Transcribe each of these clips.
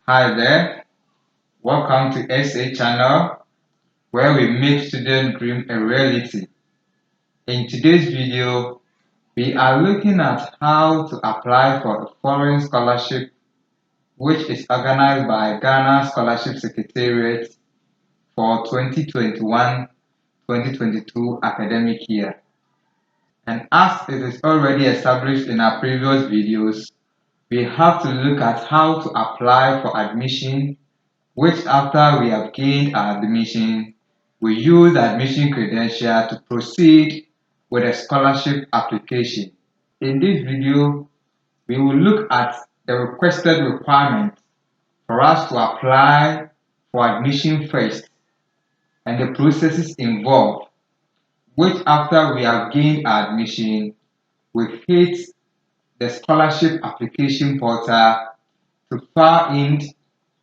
Hi there, welcome to SA channel where we make student dream a reality. In today's video, we are looking at how to apply for a foreign scholarship which is organized by Ghana Scholarship Secretariat for 2021-2022 academic year. And as it is already established in our previous videos, we have to look at how to apply for admission, which after we have gained our admission, we use the admission credential to proceed with a scholarship application. In this video, we will look at the requested requirements for us to apply for admission first and the processes involved, which after we have gained our admission, we hit the scholarship application portal to fill in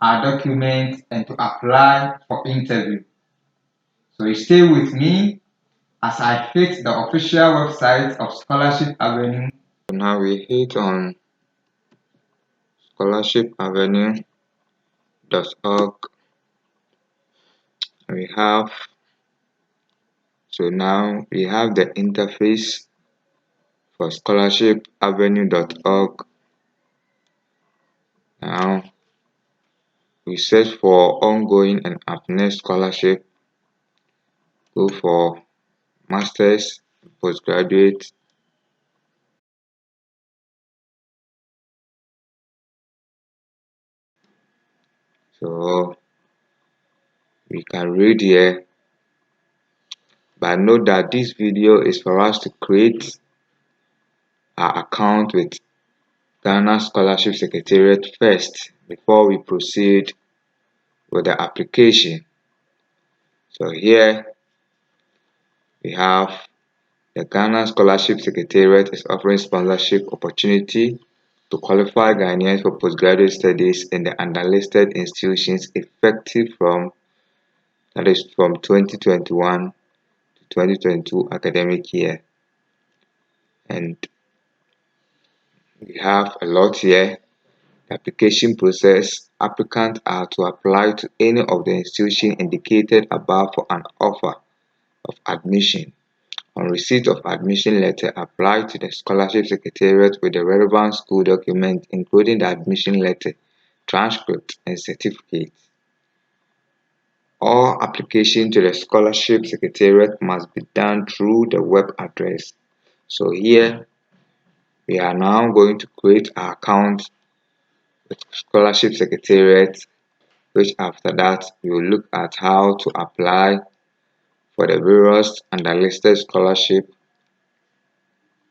our documents and to apply for interview. So you stay with me as I hit the official website of Scholarship Avenue. Now we hit on scholarshipavenue.org. Now we have the interface for scholarshipavenue.org. Now we search for ongoing and up-next scholarship. Go for masters, postgraduate. So we can read here, but note that this video is for us to create our account with Ghana Scholarship Secretariat first before we proceed with the application. So here we have the Ghana Scholarship Secretariat is offering sponsorship opportunity to qualify Ghanaians for postgraduate studies in the underlisted institutions effective from 2021 to 2022 academic year. And we have a lot here. The application process: applicants are to apply to any of the institutions indicated above for an offer of admission. On receipt of admission letter, apply to the Scholarship Secretariat with the relevant school document, including the admission letter, transcript, and certificate. All application to the Scholarship Secretariat must be done through the web address. So here, we are now going to create our account with Scholarship Secretariat, which after that, we will look at how to apply for the various underlisted scholarship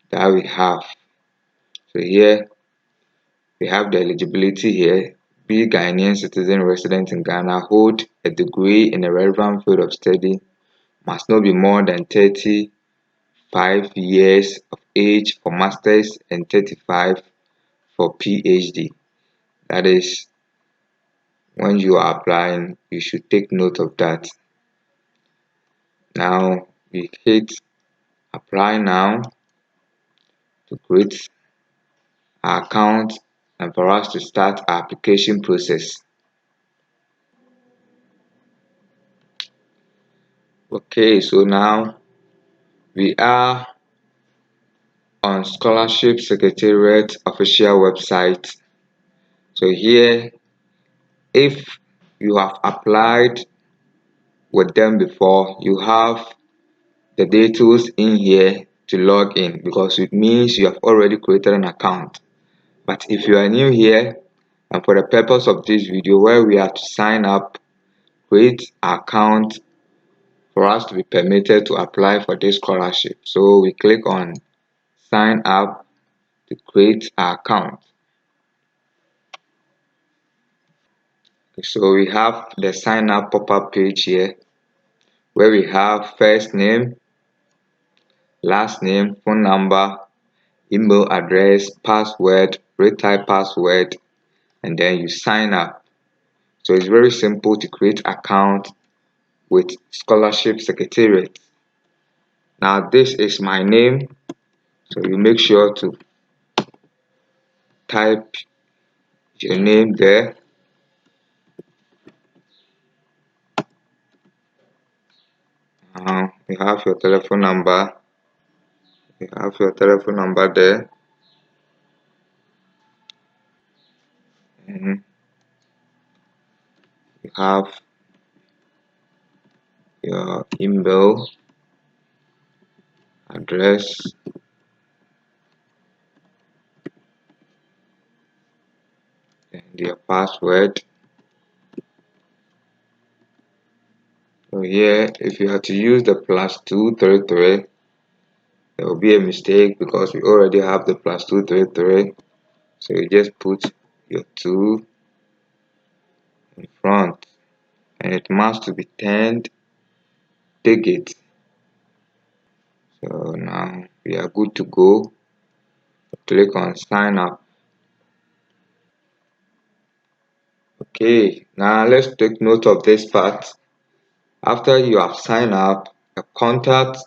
that we have. So here we have the eligibility here. Be Ghanaian citizen resident in Ghana, hold a degree in a relevant field of study, must not be more than 35 years of age for masters and 35 for PhD. That is, when you are applying, you should take note of that. Now we hit apply now to create our account and for us to start our application process. Okay, so now we are on Scholarship Secretariat official website. So here, if you have applied with them before, you have the details in here to log in, because it means you have already created an account. But if you are new here, and for the purpose of this video where we are to sign up, create an account for us to be permitted to apply for this scholarship. So we click on sign up to create an account. So we have the sign up pop-up page here where we have first name, last name, phone number, email address, password, retype password, and then you sign up. So it's very simple to create account with Scholarship Secretariat. Now this is my name, so you make sure to type your name there. Now you have your telephone number. You have your telephone number there. You have your email address, and your password. So here, if you have to use the +233, there will be a mistake because we already have the +233. So you just put your 2 in front, and it must to be 10 digits. So now we are good to go. Click on sign up. Okay, now let's take note of this part. After you have signed up, a contact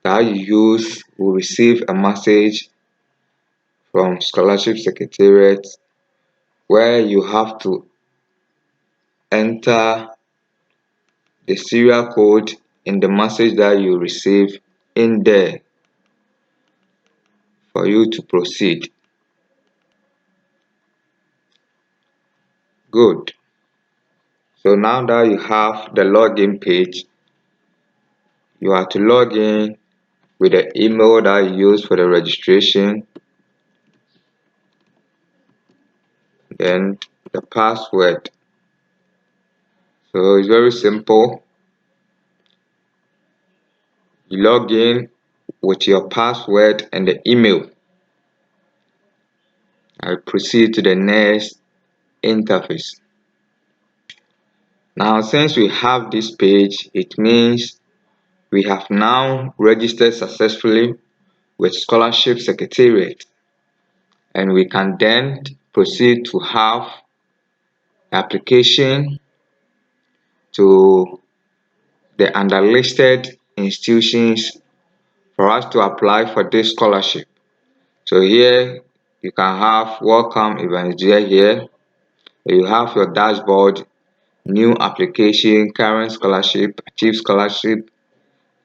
that you use will receive a message from Scholarship Secretariat where you have to enter the serial code in the message that you receive in there for you to proceed. Good. So now that you have the login page, you have to log in with the email that you use for the registration, then the password. So it's very simple. You log in with your password and the email. I'll proceed to the next interface. Now, since we have this page, it means we have now registered successfully with Scholarship Secretariat, and we can then proceed to have application to the underlisted institutions for us to apply for this scholarship. So here you can have welcome events here. You have your dashboard, new application, current scholarship, achieved scholarship,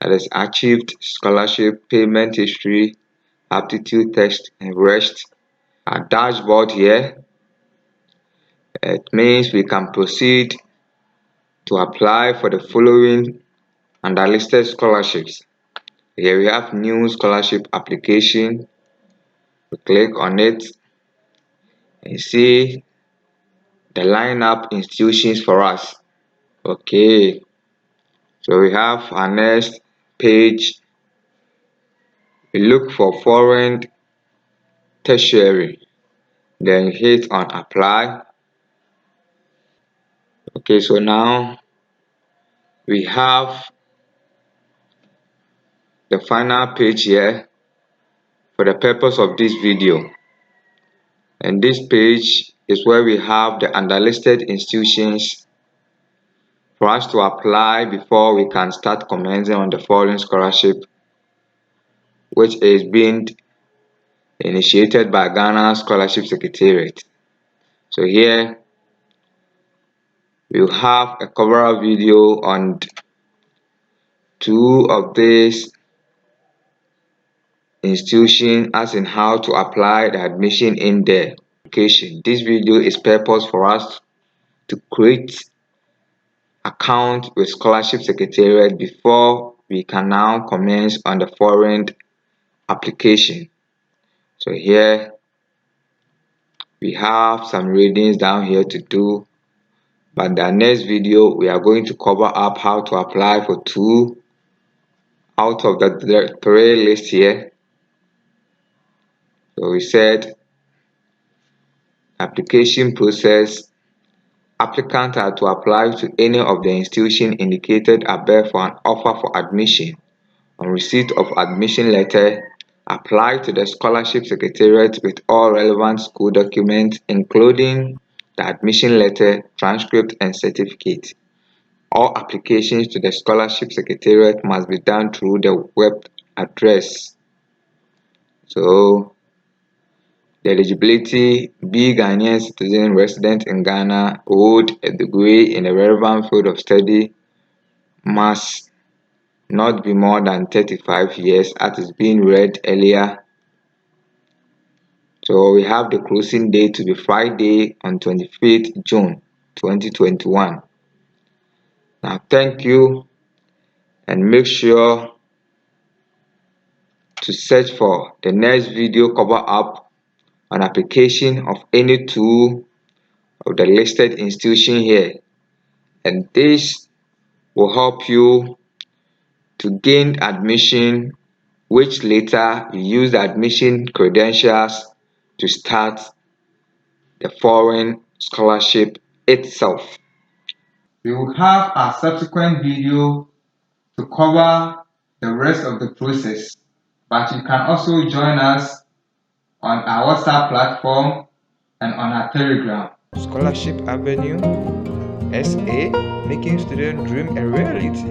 that is achieved scholarship, payment history, aptitude test, and rest. Our dashboard here, it means we can proceed to apply for the following underlisted scholarships. Here we have new scholarship application. We click on it and see the lineup institutions for us. Okay, so we have our next page. We look for foreign tertiary, then hit on apply. Okay, so now we have the final page here for the purpose of this video, and this page is where we have the underlisted institutions for us to apply before we can start commencing on the foreign scholarship, which is being initiated by Ghana Scholarship Secretariat. So here we'll have a cover video on two of these institutions, as in how to apply the admission in their application. This video is purpose for us to create account with Scholarship Secretariat before we can now commence on the foreign application. So here we have some readings down here to do, but the next video we are going to cover up how to apply for 2 out of the 3 list here. So we said application process. Applicants are to apply to any of the institutions indicated above for an offer for admission. On receipt of admission letter, apply to the Scholarship Secretariat with all relevant school documents, including the admission letter, transcript, and certificate. All applications to the Scholarship Secretariat must be done through the web address. So, the eligibility: be Ghanaian citizen resident in Ghana, hold a degree in a relevant field of study, must not be more than 35 years as is being read earlier. So we have the closing date to be Friday on 25th June 2021. Now thank you, and make sure to search for the next video cover up on application of any two of the listed institution here, and this will help you to gain admission, which later you use the admission credentials to start the foreign scholarship itself. We will have a subsequent video to cover the rest of the process, but you can also join us on our WhatsApp platform and on our Telegram. Scholarship Avenue SA, making student dream a reality.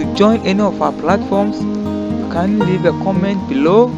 To join any of our platforms, you can leave a comment below.